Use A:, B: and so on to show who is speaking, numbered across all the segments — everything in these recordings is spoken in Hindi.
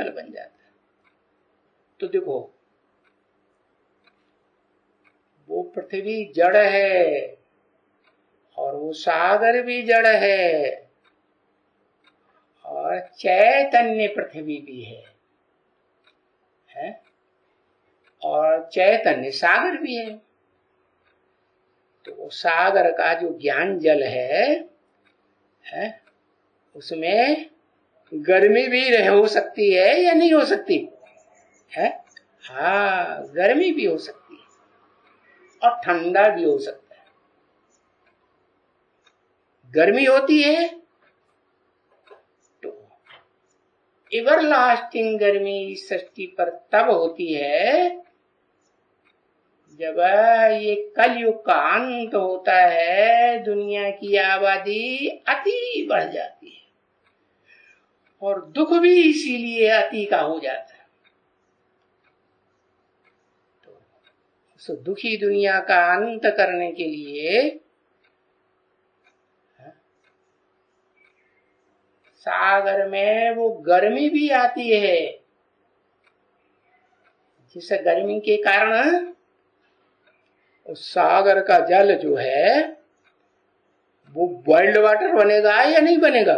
A: नल बन जाता है। तो देखो, वो पृथ्वी जड़ है और वो सागर भी जड़ है और चैतन्य पृथ्वी भी है और चैतन्य सागर भी है। तो सागर का जो ज्ञान जल है उसमें गर्मी भी हो सकती है या नहीं हो सकती है? हाँ, गर्मी भी हो सकती है और ठंडा भी हो सकता है। गर्मी होती है तो एवरलास्टिंग गर्मी इस सृष्टि पर तब होती है जब ये कलयुग का अंत होता है, दुनिया की आबादी अति बढ़ जाती है और दुख भी इसीलिए अति का हो जाता है। तो उस दुखी दुनिया का अंत करने के लिए सागर में वो गर्मी भी आती है, जिस गर्मी के कारण उस सागर का जल जो है वो बॉइल्ड वाटर बनेगा या नहीं बनेगा?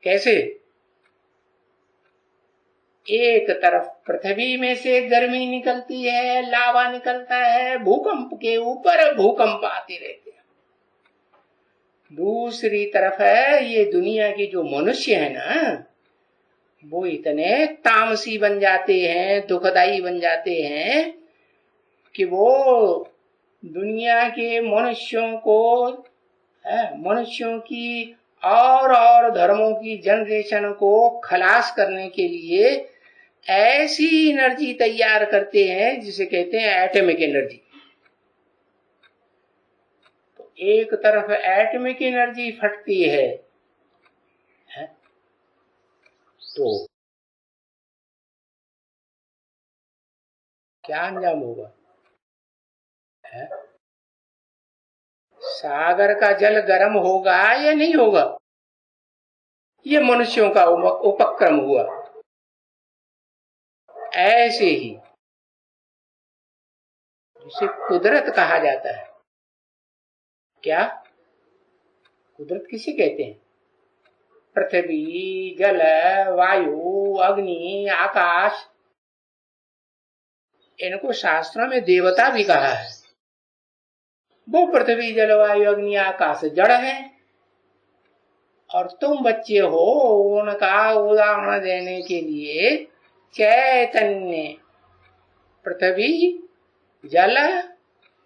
A: कैसे? एक तरफ पृथ्वी में से गर्मी निकलती है, लावा निकलता है, भूकंप के ऊपर भूकंप आते रहते हैं। दूसरी तरफ है ये दुनिया के जो मनुष्य है ना, वो इतने तामसी बन जाते हैं, दुखदाई बन जाते हैं कि वो दुनिया के मनुष्यों की और धर्मों की जनरेशन को खलास करने के लिए ऐसी एनर्जी तैयार करते हैं जिसे कहते हैं एटॉमिक एनर्जी। तो एक तरफ एटॉमिक एनर्जी फटती है तो क्या अंजाम होगा? सागर का जल गर्म होगा या नहीं होगा? ये मनुष्यों का उपक्रम हुआ। ऐसे ही जिसे कुदरत कहा जाता है। क्या कुदरत किसे कहते हैं? पृथ्वी, जल, वायु, अग्नि, आकाश, इनको शास्त्रों में देवता भी कहा है। वो पृथ्वी, जल, वायु, अग्नि, आकाश जड़ है और तुम बच्चे हो, उनका उदाहरण देने के लिए चैतन्य पृथ्वी, जल,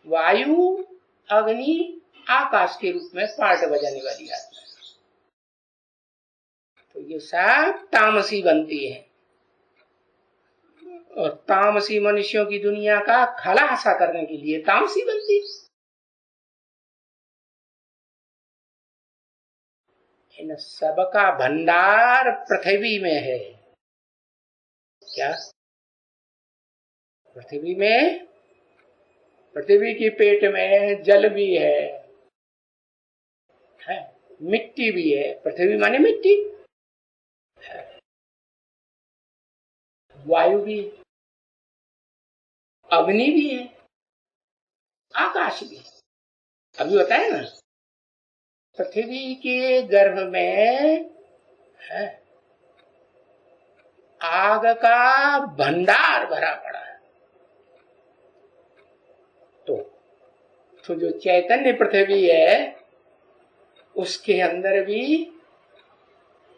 A: वायु, अग्नि, आकाश के रूप में पार्ट बजाने वाली आत्मा है। तो ये सब तामसी बनती है और तामसी मनुष्यों की दुनिया का खलासा करने के लिए तामसी बनती है। इन सबका भंडार पृथ्वी में है। क्या पृथ्वी में? पृथ्वी के पेट में जल भी है मिट्टी भी है। पृथ्वी माने मिट्टी, वायु भी है, अग्नि भी है, आकाश भी है। अभी बताया ना, पृथ्वी के गर्भ में है आग का भंडार भरा पड़ा है। तो जो चैतन्य पृथ्वी है उसके अंदर भी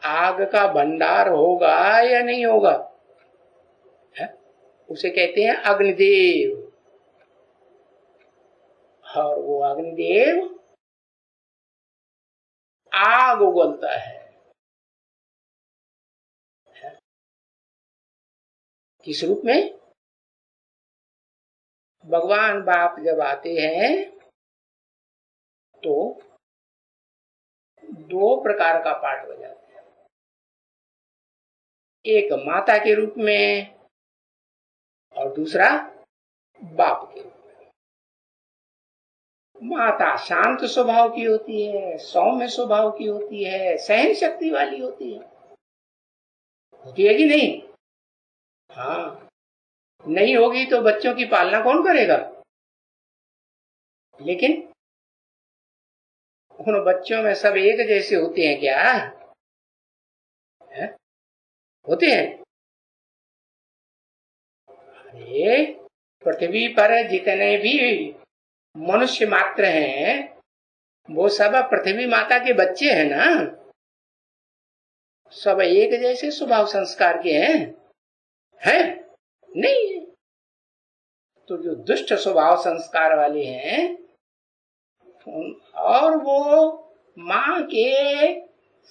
A: आग का भंडार होगा या नहीं होगा? उसे कहते हैं अग्निदेव। और वो अग्निदेव आग उगलता है। किस रूप में? भगवान बाप जब आते हैं तो दो प्रकार का पाठ बजाते हैं। एक माता के रूप में और दूसरा बाप के रूप में। माता शांत स्वभाव की होती है, सौम्य स्वभाव की होती है, सहन शक्ति वाली होती है। होती है कि नहीं? हाँ, नहीं होगी तो बच्चों की पालना कौन करेगा? लेकिन उन बच्चों में सब एक जैसे होते हैं क्या? है? होते हैं? अरे पृथ्वी पर जितने भी मनुष्य मात्र हैं वो सब पृथ्वी माता के बच्चे हैं ना। सब एक जैसे स्वभाव संस्कार के हैं? नहीं है। तो जो दुष्ट स्वभाव संस्कार वाले हैं और वो माँ के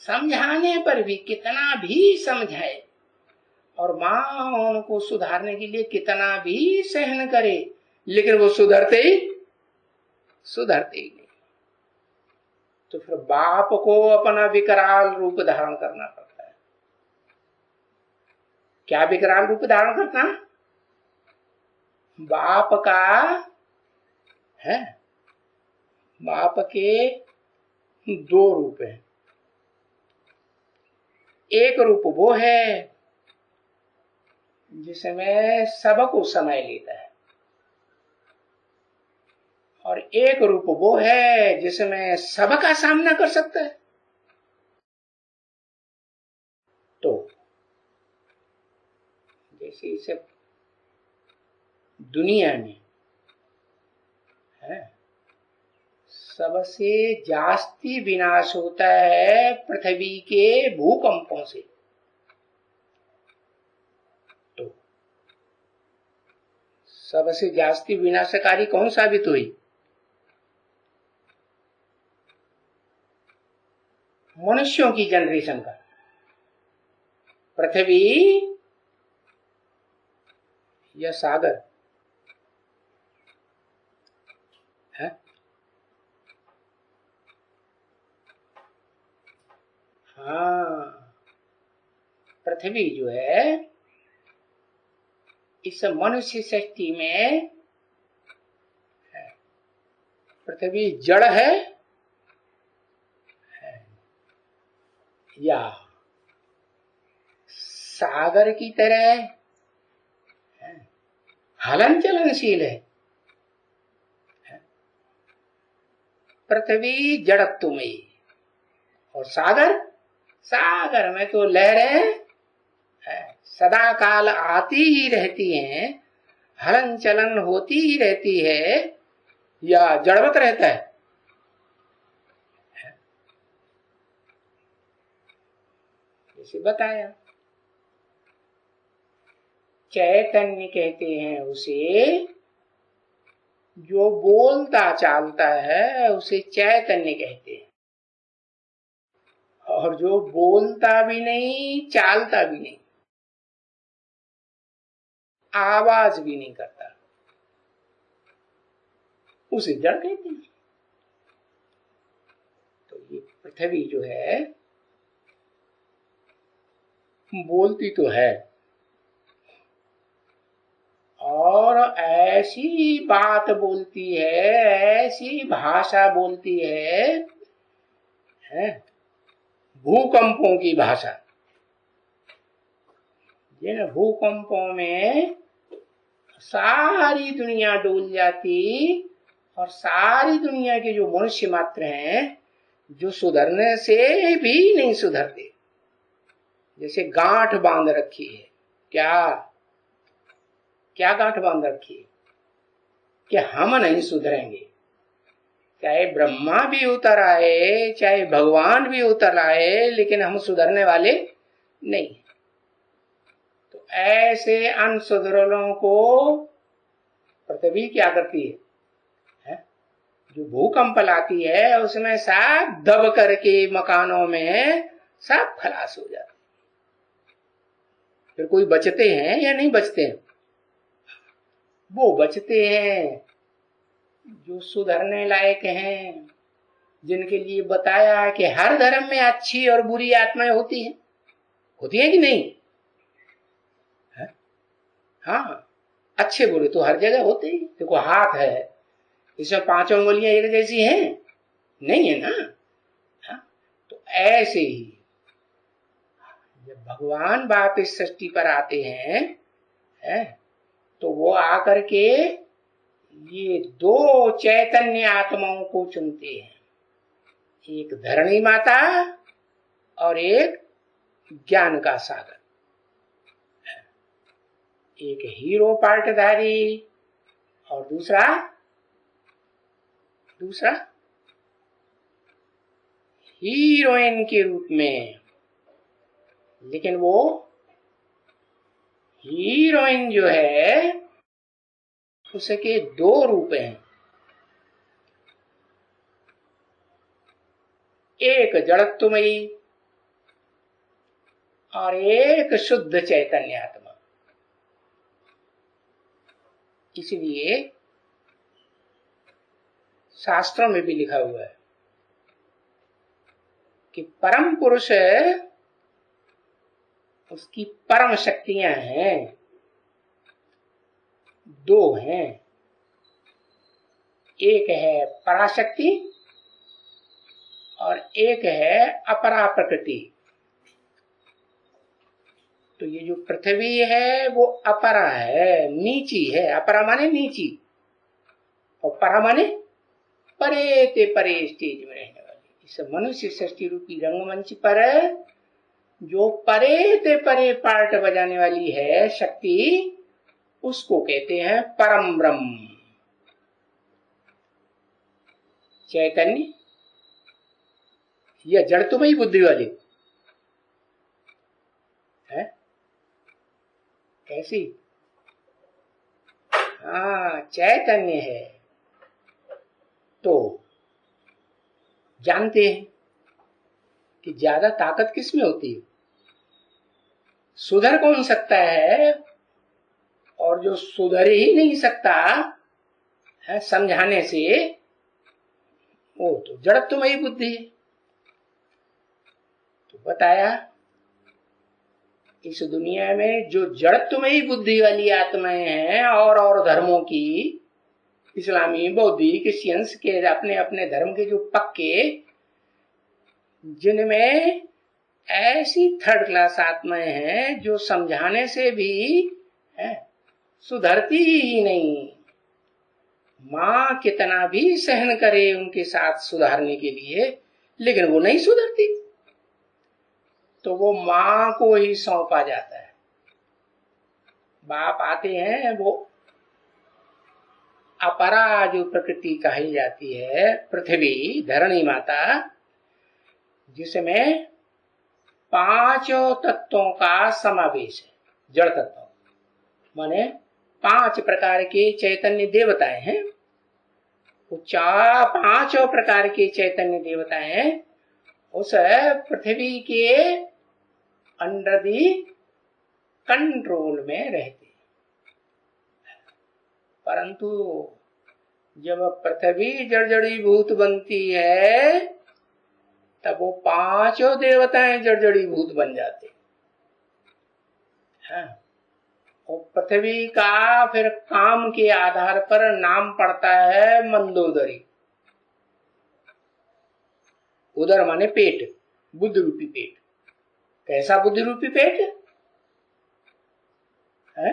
A: समझाने पर भी कितना भी समझाए और माँ उनको सुधारने के लिए कितना भी सहन करे, लेकिन वो सुधरते ही नहीं। तो फिर बाप को अपना विकराल रूप धारण करना पड़ता है। क्या विकराल रूप धारण करना? बाप का है, बाप के दो रूप हैं। एक रूप वो है जिसमें सबको समय लेता है और एक रूप वो है जिसमें सबका सामना कर सकता है। तो जैसे इसे दुनिया में है सबसे जास्ती विनाश होता है पृथ्वी के भूकंपों से। तो सबसे जास्ती विनाशकारी कौन साबित हुई? मनुष्यों की जनरेशन का। पृथ्वी या सागर है? हाँ, पृथ्वी जो है इस मनुष्य सृष्टि में पृथ्वी जड़ है या सागर की तरह हलन चलनशील है? पृथ्वी जड़त्वमयी और सागर में तो लहरें सदा काल आती ही रहती हैं, हलन चलन होती ही रहती है या जड़वत रहता है? जैसे बताया चैतन्य कहते हैं उसे, जो बोलता चालता है उसे चैतन्य कहते हैं, और जो बोलता भी नहीं चालता भी नहीं आवाज भी नहीं करता उसे जड़ कहते हैं। तो ये पृथ्वी जो है बोलती तो है और ऐसी बात बोलती है, ऐसी भाषा बोलती है भूकंपों की भाषा। जिन भूकंपों में सारी दुनिया डूल जाती और सारी दुनिया के जो मनुष्य मात्र हैं जो सुधरने से भी नहीं सुधरते, जैसे गांठ बांध रखी है। क्या गांठ बांध रखी है कि हम नहीं सुधरेंगे, चाहे ब्रह्मा भी उतर आए, चाहे भगवान भी उतर आए, लेकिन हम सुधरने वाले नहीं। तो ऐसे अनसुधरलों को पृथ्वी क्या करती है? जो भूकंप लाती है उसमें सब दब करके मकानों में सब खलास हो जाते। फिर कोई बचते हैं या नहीं बचते हैं? वो बचते हैं जो सुधरने लायक हैं, जिनके लिए बताया कि हर धर्म में अच्छी और बुरी आत्माएं होती है कि नहीं? है? हाँ, अच्छे बुरे तो हर जगह होते ही। देखो हाथ है, इसमें 5 उंगलियां एक जैसी हैं? नहीं है ना। हाँ? तो ऐसे ही जब भगवान वापिस सृष्टि पर आते हैं, तो वो आकर के ये दो चैतन्य आत्माओं को चुनते हैं, एक धरणी माता और एक ज्ञान का सागर, एक हीरो पार्टधारी और दूसरा हीरोइन के रूप में। लेकिन वो हीरोइन जो है उसके दो रूप हैं, एक जड़त्वमयी और एक शुद्ध चैतन्य आत्मा। इसलिए शास्त्रों में भी लिखा हुआ है कि परम पुरुष उसकी परम शक्तियां हैं, दो हैं, एक है पराशक्ति और एक है अपरा प्रकृति। तो ये जो पृथ्वी है वो अपरा है, नीची है। अपरा माने नीची और परा माने परे ते परे स्टेज में रहने वाली। इस मनुष्य सृष्टि रूपी रंगमंच पर जो परे ते परे पार्ट बजाने वाली है शक्ति, उसको कहते हैं परम ब्रह्म चैतन्य या जड़त्वमयी बुद्धि वाली है। कैसी? हाँ, चैतन्य है। तो जानते हैं कि ज्यादा ताकत किसमें होती है? सुधर कौन सकता है? और जो सुधर ही नहीं सकता है समझाने से, वो तो जड़त्वमयी बुद्धि है। तो बताया इस दुनिया में जो जड़त्वमयी बुद्धि वाली आत्माएं हैं और धर्मों की, इस्लामी, बौद्धिक, क्रिश्चियंस के अपने अपने धर्म के जो पक्के, जिनमें ऐसी थर्ड क्लास आत्माएं हैं जो समझाने से भी सुधरती ही नहीं। माँ कितना भी सहन करे उनके साथ सुधारने के लिए, लेकिन वो नहीं सुधरती, तो वो माँ को ही सौंपा जाता है। बाप आते हैं, वो अपरा जो प्रकृति कही जाती है, पृथ्वी धरणी माता, जिसमें पांचों तत्वों का समावेश है। जड़ तत्व माने 5 प्रकार के चैतन्य देवताएं हैं। वो 5 प्रकार के चैतन्य देवताएं हैं उस पृथ्वी के अंडर दी कंट्रोल में रहते। परंतु जब पृथ्वी जड़जड़ीभूत बनती है, तब वो 5 देवताएं जड़जड़ीभूत बन जाते हैं। और पृथ्वी का फिर काम के आधार पर नाम पड़ता है मंदोदरी। उदर माने पेट, बुद्धि रूपी पेट। कैसा बुद्धि रूपी पेट है?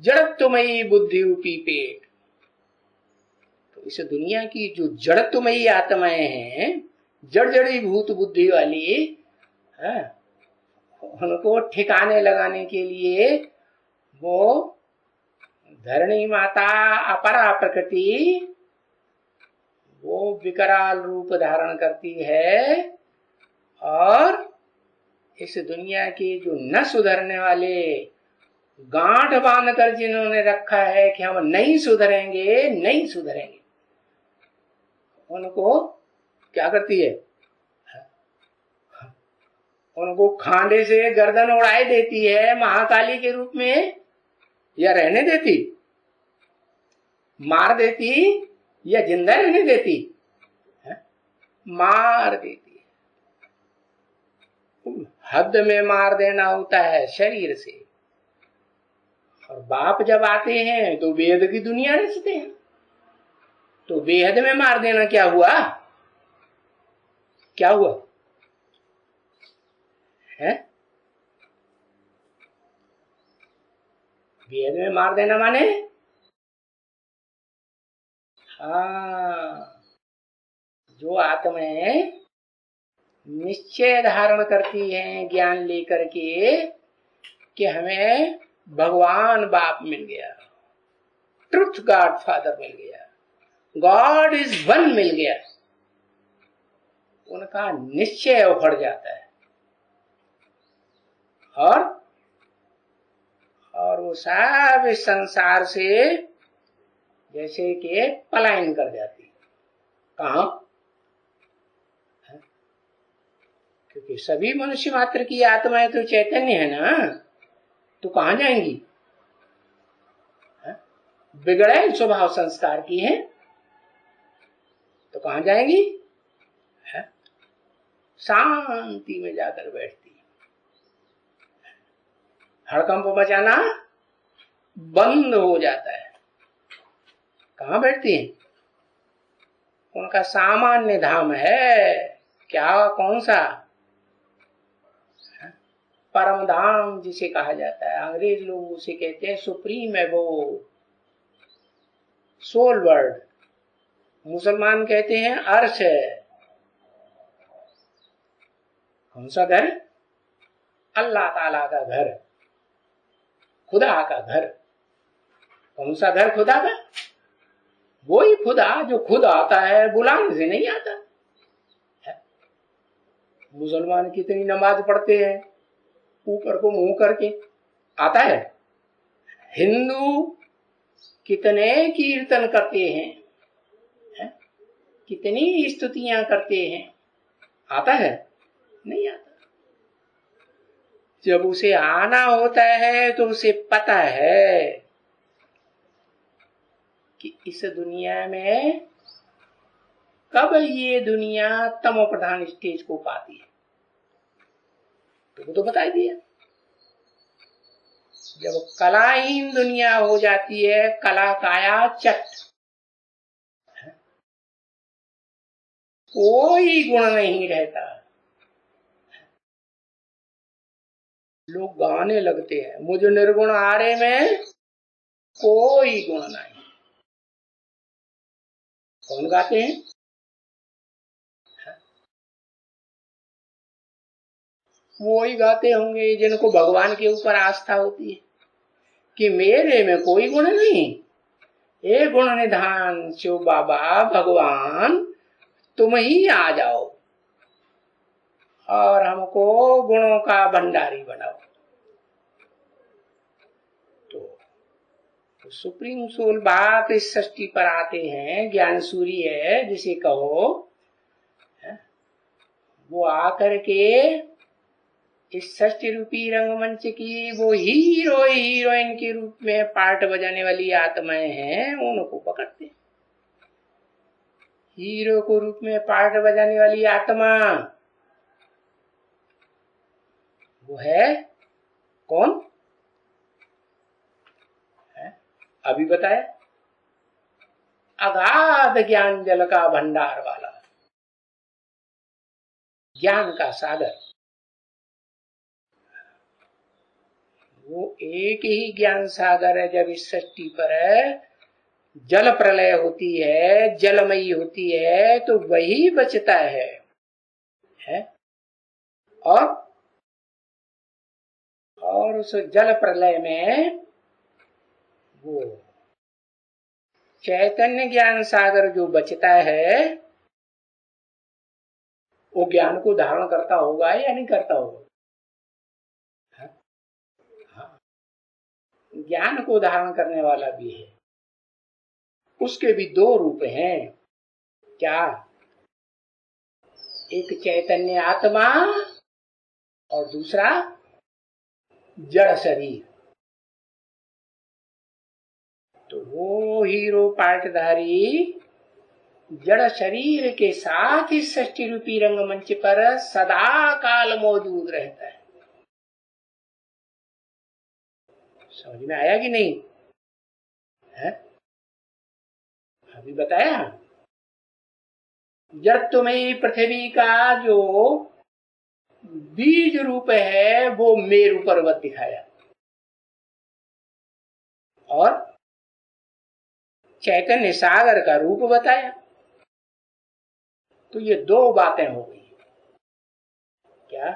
A: जड़त्वमयी बुद्धि रूपी पेट। तो इस दुनिया की जो जड़त्वमयी आत्माएं हैं, जड़जड़ीभूत बुद्धि वाली है, उनको ठिकाने लगाने के लिए वो धरणी माता अपरा प्रकृति वो विकराल रूप धारण करती है और इस दुनिया के जो न सुधरने वाले गांठ बांध कर जिन्होंने रखा है कि हम नहीं सुधरेंगे, नहीं सुधरेंगे, उनको क्या करती है? उनको खांडे से गर्दन उड़ाए देती है महाकाली के रूप में, या रहने देती? मार देती या जिंदा रहने देती? मार देती है। हद में मार देना होता है शरीर से। और बाप जब आते हैं तो बेहद की दुनिया रचते हैं। तो बेहद में मार देना क्या हुआ? क्या हुआ? है? वेद में मार देना माने हाँ, जो आत्माएं निश्चय धारण करती हैं ज्ञान लेकर के कि हमें भगवान बाप मिल गया, ट्रुथ गॉड फादर मिल गया, गॉड इज वन मिल गया, उनका निश्चय उखड़ जाता है और वो सब इस संसार से जैसे कि पलायन कर जाती। कहा? क्योंकि सभी मनुष्य मात्र की आत्माएं तो चैतन्य है ना, तो कहां जाएंगी? बिगड़े स्वभाव संस्कार की है तो कहां जाएंगी? शांति में जाकर बैठती। हड़कंप मचाना बंद हो जाता है। कहां बैठती हैं? उनका सामान्य धाम है क्या? कौन सा? परम धाम जिसे कहा जाता है, अंग्रेज लोग उसे कहते हैं सुप्रीम एबोर्ड, सोल वर्ल्ड। मुसलमान कहते हैं अर्श है। कौन सा घर? अल्लाह ताला का घर, खुदा का घर। कौन सा घर खुदा का? वही खुदा जो खुद आता है, बुलाने से नहीं आता है। मुसलमान कितनी नमाज पढ़ते हैं ऊपर को मुंह करके, आता है? हिंदू कितने कीर्तन करते हैं, कितनी स्तुतियां करते हैं, आता है? नहीं आता। जब उसे आना होता है तो उसे पता है कि इस दुनिया में कब ये दुनिया तमो प्रधान स्टेज को पाती है, तो वो तो बता दिया। जब कलाहीन दुनिया हो जाती है, कला काया चट, कोई गुण नहीं रहता, लोग गाने लगते हैं मुझ निर्गुण आरे में कोई गुण नहीं। कौन गाते हैं? वो ही गाते होंगे जिनको भगवान के ऊपर आस्था होती है कि मेरे में कोई गुण नहीं, ये गुण निधान शिव बाबा भगवान तुम ही आ जाओ और हमको गुणों का भंडारी बनाओ। तो सुप्रीम सोल बाप इस सृष्टि पर आते हैं, ज्ञान सूर्य जिसे कहो, वो आकर के इस सृष्टि रूपी रंगमंच की वो हीरो हीरोइन के रूप में पार्ट बजाने वाली आत्माएं हैं, उनको पकड़ते। हीरो को रूप में पार्ट बजाने वाली आत्मा वो है कौन? अभी बताया, अगाध ज्ञान जल का भंडार वाला, ज्ञान का सागर। वो एक ही ज्ञान सागर है। जब इस सृष्टि पर जल प्रलय होती है, जलमयी होती है, तो वही बचता है? और उस जल प्रलय में वो चैतन्य ज्ञान सागर जो बचता है, वो ज्ञान को धारण करता होगा या नहीं करता होगा? ज्ञान को धारण करने वाला भी है। उसके भी दो रूप हैं। क्या? एक चैतन्य आत्मा और दूसरा जड़ शरीर। तो वो हीरो पार्टधारी जड़ शरीर के साथ इस सृष्टि रूपी रंगमंच पर सदा काल मौजूद रहता है। समझ में आया कि नहीं है? अभी बताया। जड़ तुम्हें पृथ्वी का जो बीज रूप है वो मेरु पर्वत दिखाया और चैतन्य सागर का रूप बताया। तो ये दो बातें हो गई। क्या?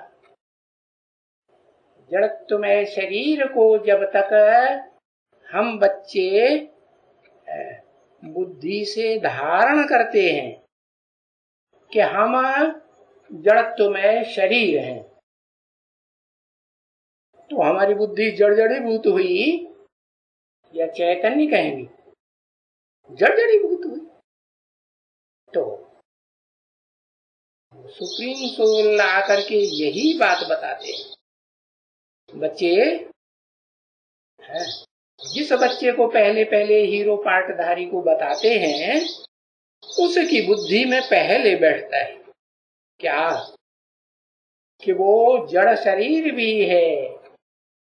A: जड़त्वमय शरीर को जब तक हम बच्चे बुद्धि से धारण करते हैं कि हम जड़त्वमय शरीर हैं, तो हमारी बुद्धि जड़जड़ीभूत हुई या चैतन्य कहेंगे? जड़जड़ीभूत हुई। तो सुप्रीम सोल आकर के यही बात बताते हैं। बच्चे हैं, जिस बच्चे को पहले पहले हीरो पार्टधारी को बताते हैं, उसकी बुद्धि में पहले बैठता है क्या? कि वो जड़ शरीर भी है,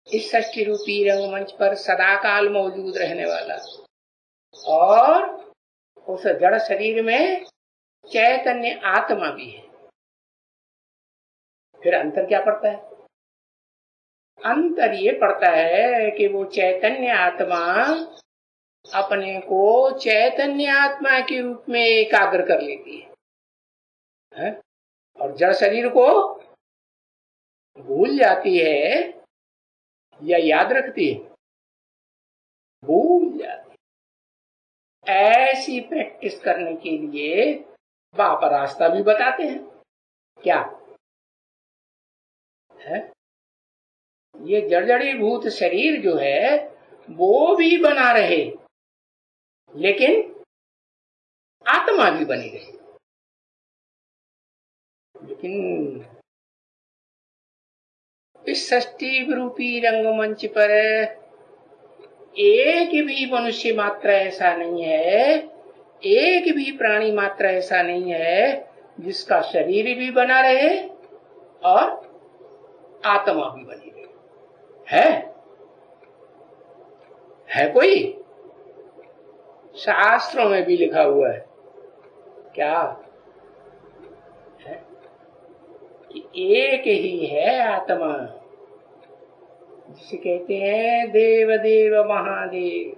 A: इस षष्ठी रूपी रंगमंच पर सदाकाल मौजूद रहने वाला, और उस जड़ शरीर में चैतन्य आत्मा भी है। फिर अंतर क्या पड़ता है? अंतर ये पड़ता है कि वो चैतन्य आत्मा अपने को चैतन्य आत्मा के रूप में एकाग्र कर लेती है, और जड़ शरीर को भूल जाती है या याद रखती है? भूल जाती है। ऐसी प्रैक्टिस करने के लिए बाप रास्ता भी बताते हैं। क्या है? ये जड़जड़ीभूत शरीर जो है वो भी बना रहे, लेकिन आत्मा भी बनी रहे। लेकिन इस षष्ठी रूपी रंगमंच पर एक भी मनुष्य मात्र ऐसा नहीं है, एक भी प्राणी मात्र ऐसा नहीं है जिसका शरीर भी बना रहे और आत्मा भी बनी रहे। है कोई? शास्त्रों में भी लिखा हुआ है। क्या है? कि एक ही है आत्मा, जिसे कहते हैं देव देव महादेव।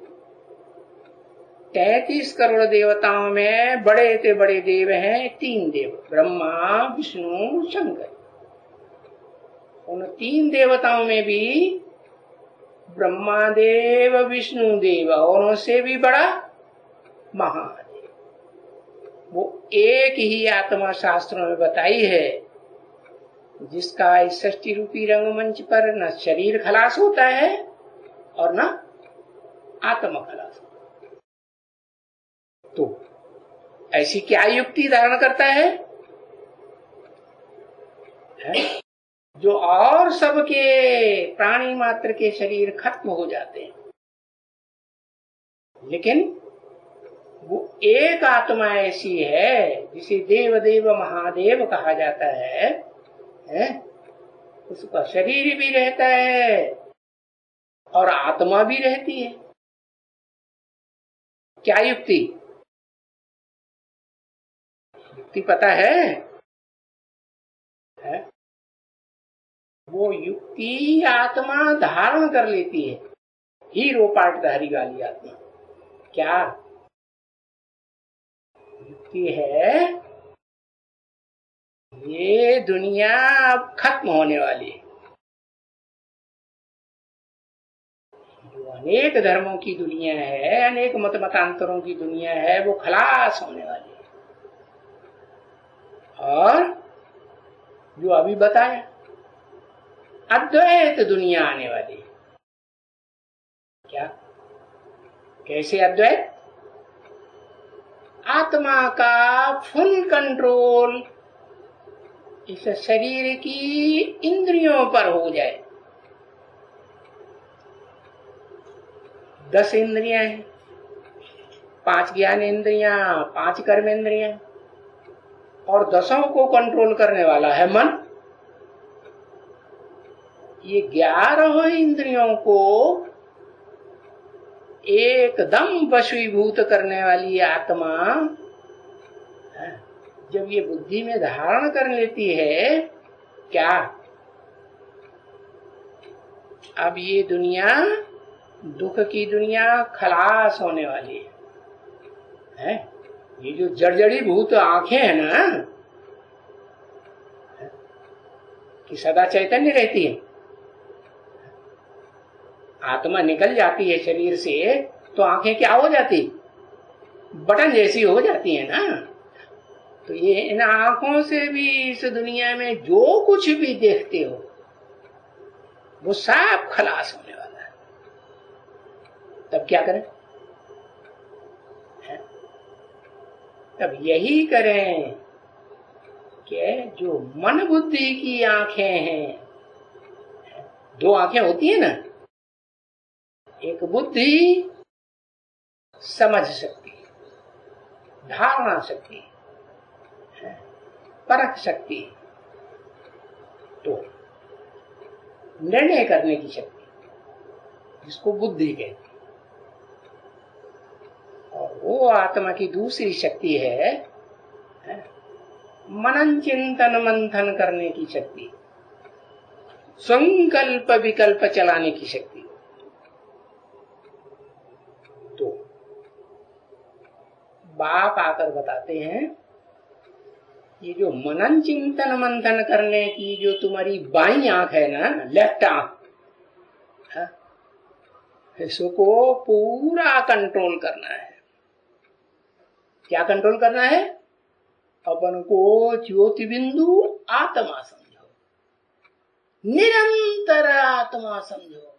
A: 33 करोड़ देवताओं में बड़े से बड़े देव हैं 3 देव, ब्रह्मा विष्णु शंकर। उन 3 देवताओं में भी ब्रह्मा देव विष्णु देव और उनसे भी बड़ा महादेव, वो एक ही आत्मा शास्त्रों में बताई है, जिसका इस षष्ठी रूपी रंगमंच पर न शरीर खलास होता है और न आत्मा खलास होता है। तो ऐसी क्या युक्ति धारण करता है? जो और सबके प्राणी मात्र के शरीर खत्म हो जाते हैं, लेकिन वो एक आत्मा ऐसी है जिसे देव देव महादेव कहा जाता है, उसका शरीर भी रहता है और आत्मा भी रहती है। क्या युक्ति? युक्ति पता है? वो युक्ति आत्मा धारण कर लेती है, हीरो पार्टधारी वाली आत्मा। क्या युक्ति है? ये दुनिया अब खत्म होने वाली है। जो अनेक धर्मों की दुनिया है, अनेक मत मतांतरों की दुनिया है, वो खलास होने वाली है। और जो अभी बताया, अद्वैत दुनिया आने वाली है। क्या? कैसे अद्वैत? आत्मा का फुल कंट्रोल इस शरीर की इंद्रियों पर हो जाए। 10 इंद्रियां हैं, 5 ज्ञान इंद्रियां, 5 कर्म इंद्रियां, और 10 को कंट्रोल करने वाला है मन। ये 11 इंद्रियों को एकदम वशीभूत करने वाली आत्मा जब ये बुद्धि में धारण कर लेती है, क्या अब ये दुनिया दुख की दुनिया खलास होने वाली है? ये जो जड़जड़ी भूत आंखें हैं ना, कि सदा चैतन्य रहती है, आत्मा निकल जाती है शरीर से तो आंखें क्या हो जाती, बटन जैसी हो जाती है ना। तो ये इन आंखों से भी इस दुनिया में जो कुछ भी देखते हो वो सब खलास होने वाला है। तब क्या करें? तब यही करें कि जो मन बुद्धि की आंखें हैं, दो आंखें होती है ना, एक बुद्धि समझ सकती, धारणा शक्ति, परख शक्ति, तो निर्णय करने की शक्ति, जिसको बुद्धि कहते हैं। और वो आत्मा की दूसरी शक्ति है मनन चिंतन मंथन करने की शक्ति, संकल्प विकल्प चलाने की शक्ति। तो बाप आकर बताते हैं ये जो मनन चिंतन मंथन करने की जो तुम्हारी बाईं आंख है ना, लेफ्ट आंख, इसको पूरा कंट्रोल करना है। क्या कंट्रोल करना है? अपन को ज्योति बिंदु आत्मा समझो, निरंतर आत्मा समझो,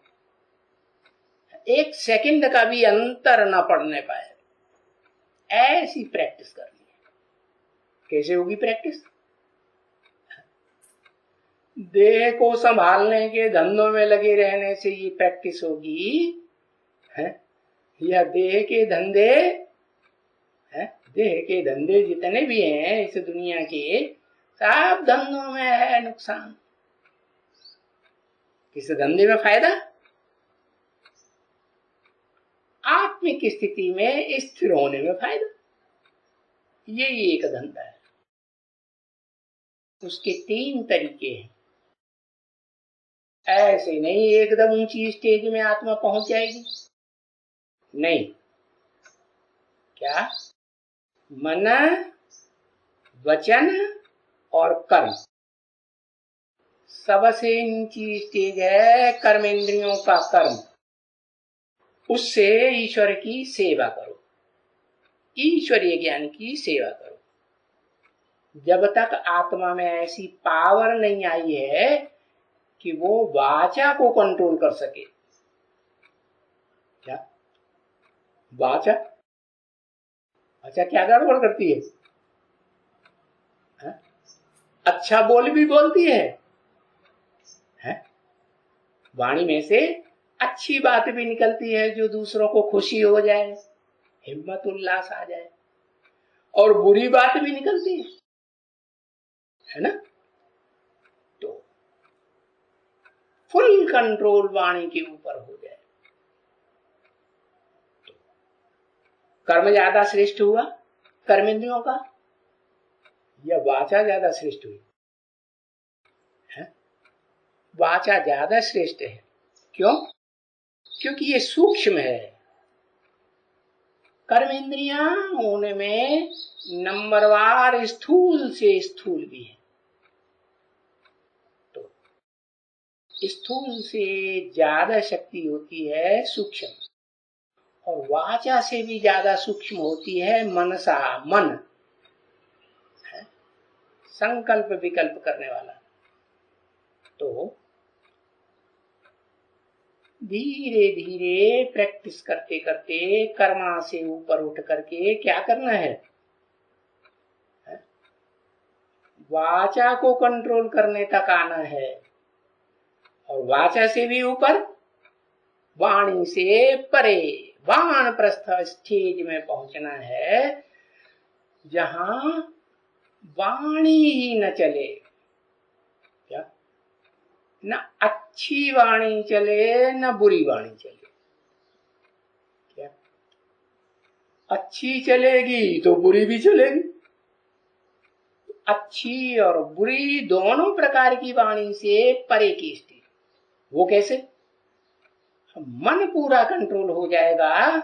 A: एक सेकंड का भी अंतर ना पड़ने पाए, ऐसी प्रैक्टिस करनी है। कैसे होगी प्रैक्टिस? देह को संभालने के धंधों में लगे रहने से ये प्रैक्टिस होगी है? या देह के धंधे है? देह के धंधे जितने भी हैं इस दुनिया के, सब धंधों में है नुकसान। किस धंधे में फायदा? आत्मिक स्थिति में स्थिर होने में फायदा। यही एक धंधा है। उसके 3 तरीके हैं। ऐसे नहीं एकदम ऊंची स्टेज में आत्मा पहुंच जाएगी, नहीं। क्या? मन, वचन और कर्म, सबसे नीची स्टेज है कर्मेंद्रियों का कर्म। उससे ईश्वर की सेवा करो, ईश्वरीय ज्ञान की सेवा करो। जब तक आत्मा में ऐसी पावर नहीं आई है कि वो वाचा को कंट्रोल कर सके। क्या वाचा? अच्छा, क्या गड़बड़ करती है? अच्छा बोल भी बोलती है? वाणी में से अच्छी बात भी निकलती है जो दूसरों को खुशी हो जाए, हिम्मत उल्लास आ जाए, और बुरी बात भी निकलती है ना। तो फुल कंट्रोल वाणी के ऊपर हो जाए तो कर्म ज्यादा श्रेष्ठ हुआ कर्मेंद्रियों का, या वाचा ज्यादा श्रेष्ठ हुई? वाचा ज्यादा श्रेष्ठ है। क्यों? क्योंकि ये सूक्ष्म है। कर्मेंद्रियां होने में नंबरवार स्थूल से स्थूल भी है। तो स्थूल से ज्यादा शक्ति होती है सूक्ष्म, और वाचा से भी ज्यादा सूक्ष्म होती है मनसा, मन, संकल्प विकल्प करने वाला। तो धीरे धीरे प्रैक्टिस करते करते कर्मा से ऊपर उठ करके क्या करना है? वाचा को कंट्रोल करने तक आना है, और वाचा से भी ऊपर वाणी से परे वानप्रस्थ स्टेज में पहुंचना है, जहां वाणी ही न चले। क्या? न अच्छी वाणी चले न बुरी वाणी चले। क्या? अच्छी चलेगी तो बुरी भी चलेगी, अच्छी और बुरी दोनों प्रकार की वाणी से परे की स्थिति। वो कैसे? मन पूरा कंट्रोल हो जाएगा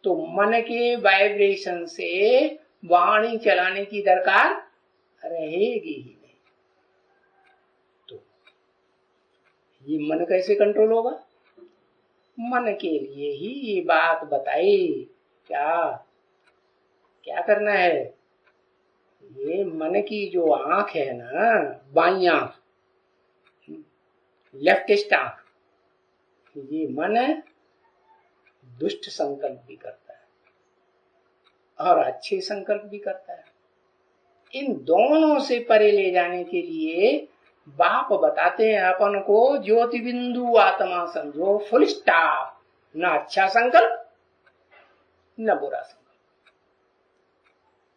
A: तो मन के वाइब्रेशन से वाणी चलाने की दरकार रहेगी ही नहीं। तो ये मन कैसे कंट्रोल होगा? मन के लिए ही ये बात बताई। क्या क्या करना है? ये मन की जो आंख है ना, बाई आंख, लेफ्टिस्ट आंख, ये मन दुष्ट संकल्प भी करता है और अच्छे संकल्प भी करता है। इन दोनों से परे ले जाने के लिए बाप बताते हैं अपन को, ज्योति बिंदु आत्मा समझो, फुल स्टॉप। न अच्छा संकल्प न बुरा संकल्प।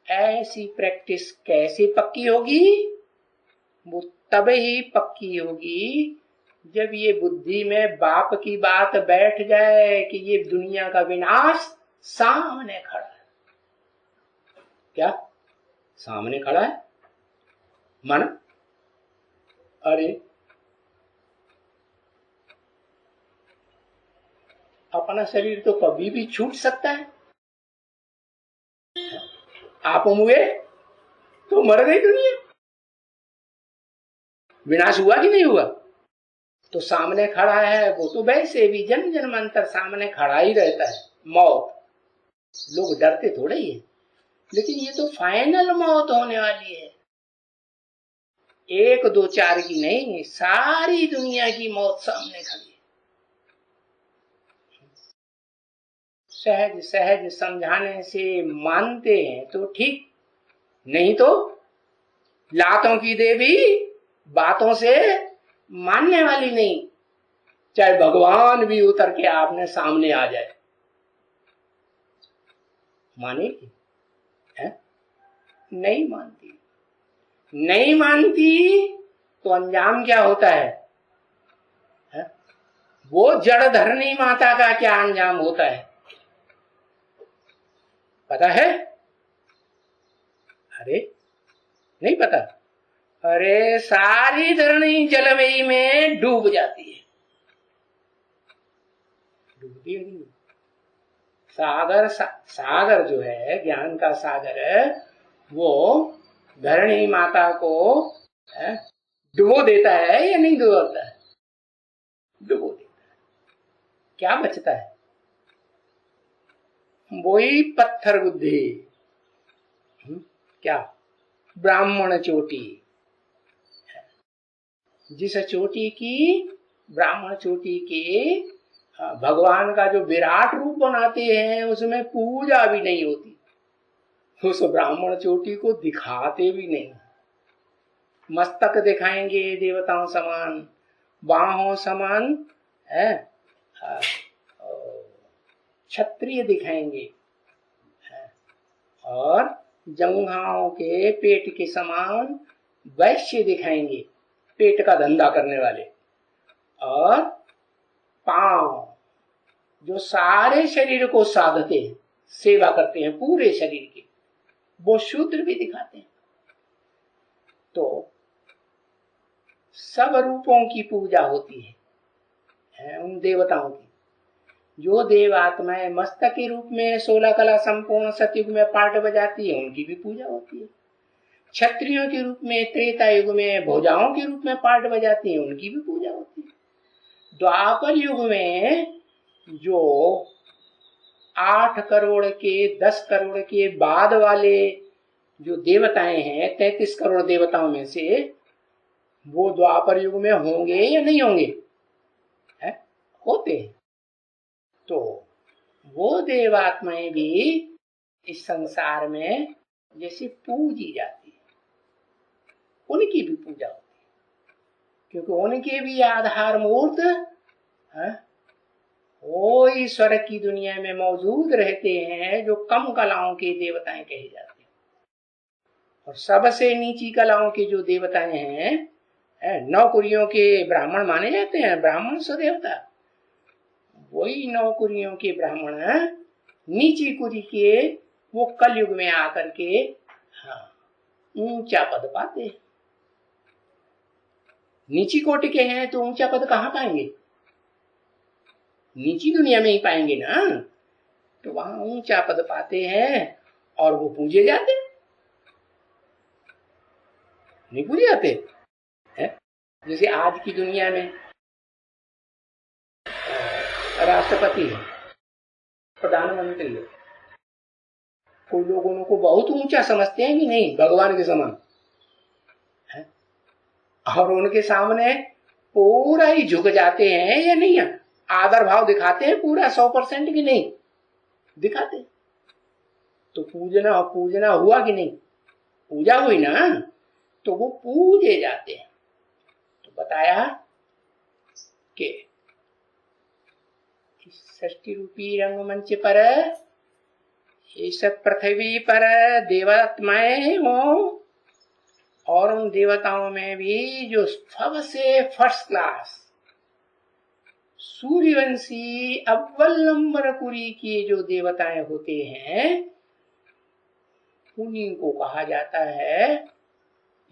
A: ऐसी प्रैक्टिस कैसे पक्की होगी? वो तब ही पक्की होगी जब ये बुद्धि में बाप की बात बैठ जाए कि ये दुनिया का विनाश सामने खड़ा है। क्या सामने खड़ा है? मन, अरे अपना शरीर तो कभी भी छूट सकता है। आप हुए तो मर गई दुनिया, विनाश हुआ कि नहीं हुआ? तो सामने खड़ा है वो तो वैसे भी जन्म जन्मांतर सामने खड़ा ही रहता है। मौत, लोग डरते थोड़े ही है, लेकिन ये तो फाइनल मौत होने वाली है। 1 2 4 की नहीं, सारी दुनिया की मौत सामने खड़ी है। सहज सहज समझाने से मानते हैं तो ठीक, नहीं तो लातों की देवी बातों से मानने वाली नहीं। चाहे भगवान भी उतर के आपने सामने आ जाए, मानेगी? नहीं मानती। नहीं मानती तो अंजाम क्या होता है? वो जड़ धरनी माता का क्या अंजाम होता है पता है? अरे नहीं पता? अरे सारी धरनी जलमयी में डूब जाती है। डूबती है नहीं? सागर सागर जो है, ज्ञान का सागर है, वो धरणी माता को डुबो देता है या नहीं डुबोता है? डुबो देता है। क्या बचता है? वही पत्थर बुद्धि। क्या? ब्राह्मण चोटी। जिस चोटी की, ब्राह्मण चोटी के भगवान का जो विराट रूप बनाते हैं उसमें पूजा भी नहीं होती, उस ब्राह्मण चोटी को दिखाते भी नहीं। मस्तक दिखाएंगे देवताओं समान, बाहों समान है, क्षत्रिय दिखाएंगे, और जंघाओं के पेट के समान वैश्य दिखाएंगे, पेट का धंधा करने वाले। और पांव जो सारे शरीर को साधते हैं, सेवा करते हैं पूरे शरीर की, वो शूद्र भी दिखाते हैं। तो सब रूपों की पूजा होती है उन देवताओं की। जो देव आत्माएं मस्तक के रूप में 16 कला संपूर्ण सतयुग में पाठ बजाती है, उनकी भी पूजा होती है। क्षत्रियों के रूप में त्रेता युग में भुजाओं के रूप में पाठ बजाती है, उनकी भी पूजा होती है। द्वापर युग में जो 8 करोड़ के 10 करोड़ के बाद वाले जो देवताएं हैं, 33 करोड़ देवताओं में से, वो द्वापर युग में होंगे या नहीं होंगे? होते हैं। तो वो देवात्माएं भी इस संसार में जैसे पूजी जाती है, उनकी भी पूजा होती है, क्योंकि उनके भी आधार मूर्त वो ईश्वर की दुनिया में मौजूद रहते हैं, जो कम कलाओं के देवताएं कहे जाते हैं। और सबसे नीची कलाओं के जो देवताएं हैं, नौकुरियों के ब्राह्मण माने जाते हैं, ब्राह्मण स्वदेवता। वही नौकुरियों के ब्राह्मण नीची कुरी के वो कलयुग में आकर के ऊंचा पद पाते हैं। नीची कोटि के हैं तो ऊंचा पद कहाँ पाएंगे? नीची दुनिया में ही पाएंगे ना। तो वहां ऊंचा पद पाते हैं और वो पूजे जाते हैं, नहीं पूजे जाते हैं? जैसे आज की दुनिया में राष्ट्रपति है, प्रधानमंत्री है, कोई लोग उनको बहुत ऊंचा समझते हैं कि नहीं, भगवान के समान है, और उनके सामने पूरा ही झुक जाते हैं या नहीं, आदर भाव दिखाते हैं पूरा 100% की नहीं दिखाते। तो पूजना पूजना हुआ कि नहीं? पूजा हुई ना, तो वो पूजे जाते हैं। तो बताया कि सृष्टि रूपी रंगमंच पर इस पृथ्वी पर देवात्माएं हो, और उन देवताओं में भी जो सबसे फर्स्ट क्लास सूर्यवंशी अव्वल नंबर कुरी के जो देवताएं होते हैं, उन्हीं को कहा जाता है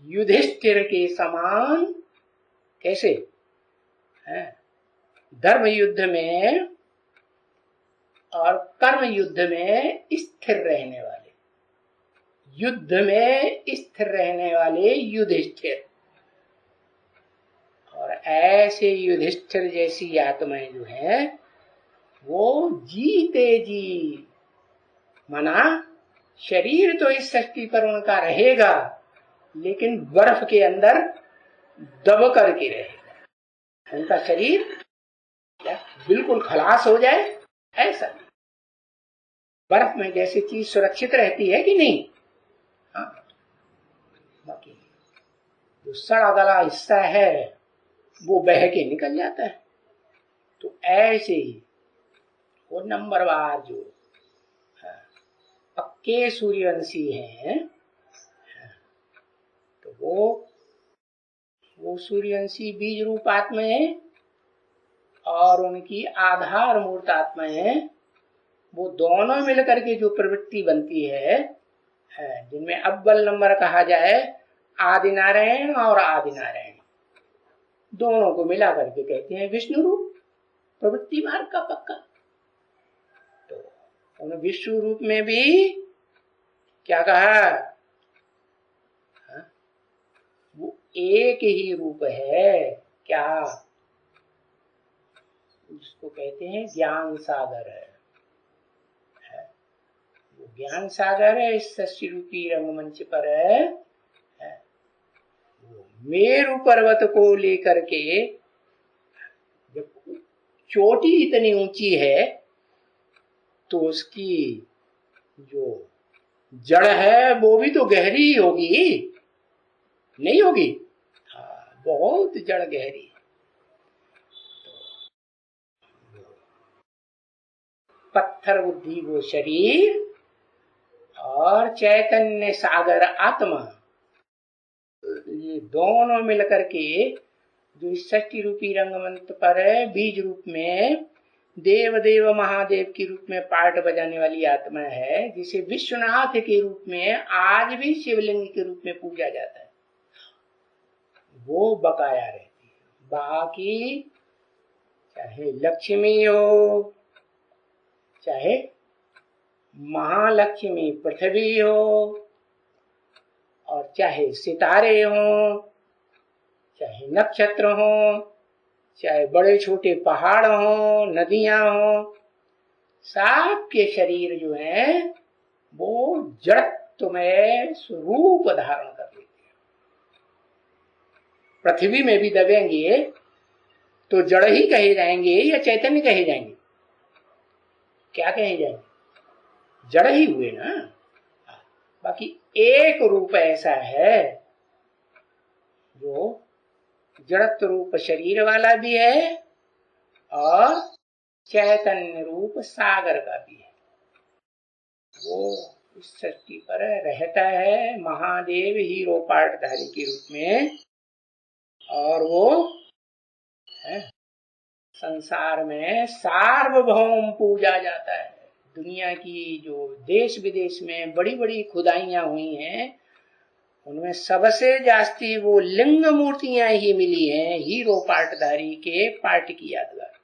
A: युधिष्ठिर के समान। कैसे है? धर्म युद्ध में और कर्म युद्ध में स्थिर रहने वाले, युद्ध में स्थिर रहने वाले युधिष्ठिर, और ऐसे युधिष्ठिर जैसी आत्माएं जो है वो जीते जी, माना शरीर तो इस सृष्टि पर उनका रहेगा, लेकिन बर्फ के अंदर दब करके रहेगा। उनका शरीर क्या बिल्कुल खलास हो जाए ऐसा। बर्फ में जैसी चीज सुरक्षित रहती है कि नहीं, हाँ, बाकी जो सड़ा गला हिस्सा है वो बह के निकल जाता है। तो ऐसे ही वो नंबरवार जो पक्के सूर्यवंशी हैं, तो वो सूर्यवंशी बीज रूप आत्माएं और उनकी आधार मूर्त आत्माएं, वो दोनों मिलकर के जो प्रवृत्ति बनती है, जिनमें अव्वल नंबर कहा जाए आदि नारायण और आदि नारायण, दोनों को मिला करके कहते हैं विष्णु रूप, प्रवृत्ति मार्ग का पक्का। तो उन विष्णु रूप में भी क्या कहा, वो एक ही रूप है, क्या, जिसको कहते हैं ज्ञान सागर है। वो ज्ञान सागर है, इस सृष्टि रूपी रंगमंच पर है। वो मेरु पर्वत को लेकर के, जब चोटी इतनी ऊंची है तो उसकी जो जड़ है वो भी तो गहरी ही होगी, नहीं होगी? हाँ, बहुत जड़ गहरी। पत्थर बुद्धि वो शरीर और चैतन्य सागर आत्मा, ये दोनों मिलकर के जो सृष्टि रूपी रंगमंच पर है, बीज रूप में देव देव महादेव के रूप में पार्ट बजाने वाली आत्मा है, जिसे विश्वनाथ के रूप में आज भी शिवलिंग के रूप में पूजा जाता है, वो बकाया रहती है। बाकी चाहे लक्ष्मी हो, चाहे महालक्ष्मी पृथ्वी हो, और चाहे सितारे हो, चाहे नक्षत्र हो, चाहे बड़े छोटे पहाड़ हो, नदियां हो, सबके शरीर जो है वो जड़त्व में स्वरूप धारण कर लेते हैं। पृथ्वी में भी दबेंगे तो जड़ ही कहे जाएंगे या चैतन्य कहे जाएंगे? क्या कहे जाएंगे? जड़ ही हुए ना। बाकी एक रूप ऐसा है जो जड़त्व रूप शरीर वाला भी है और चैतन्य रूप सागर का भी है। वो इस सृष्टि पर रहता है महादेव हीरो पार्टधारी के रूप में, और वो है संसार में सार्वभौम पूजा जाता है। दुनिया की जो देश विदेश में बड़ी बड़ी खुदाइयां हुई हैं, उनमें सबसे जास्ती वो लिंग मूर्तियां ही मिली हैं हीरो पार्टधारी के पार्ट की यादगार।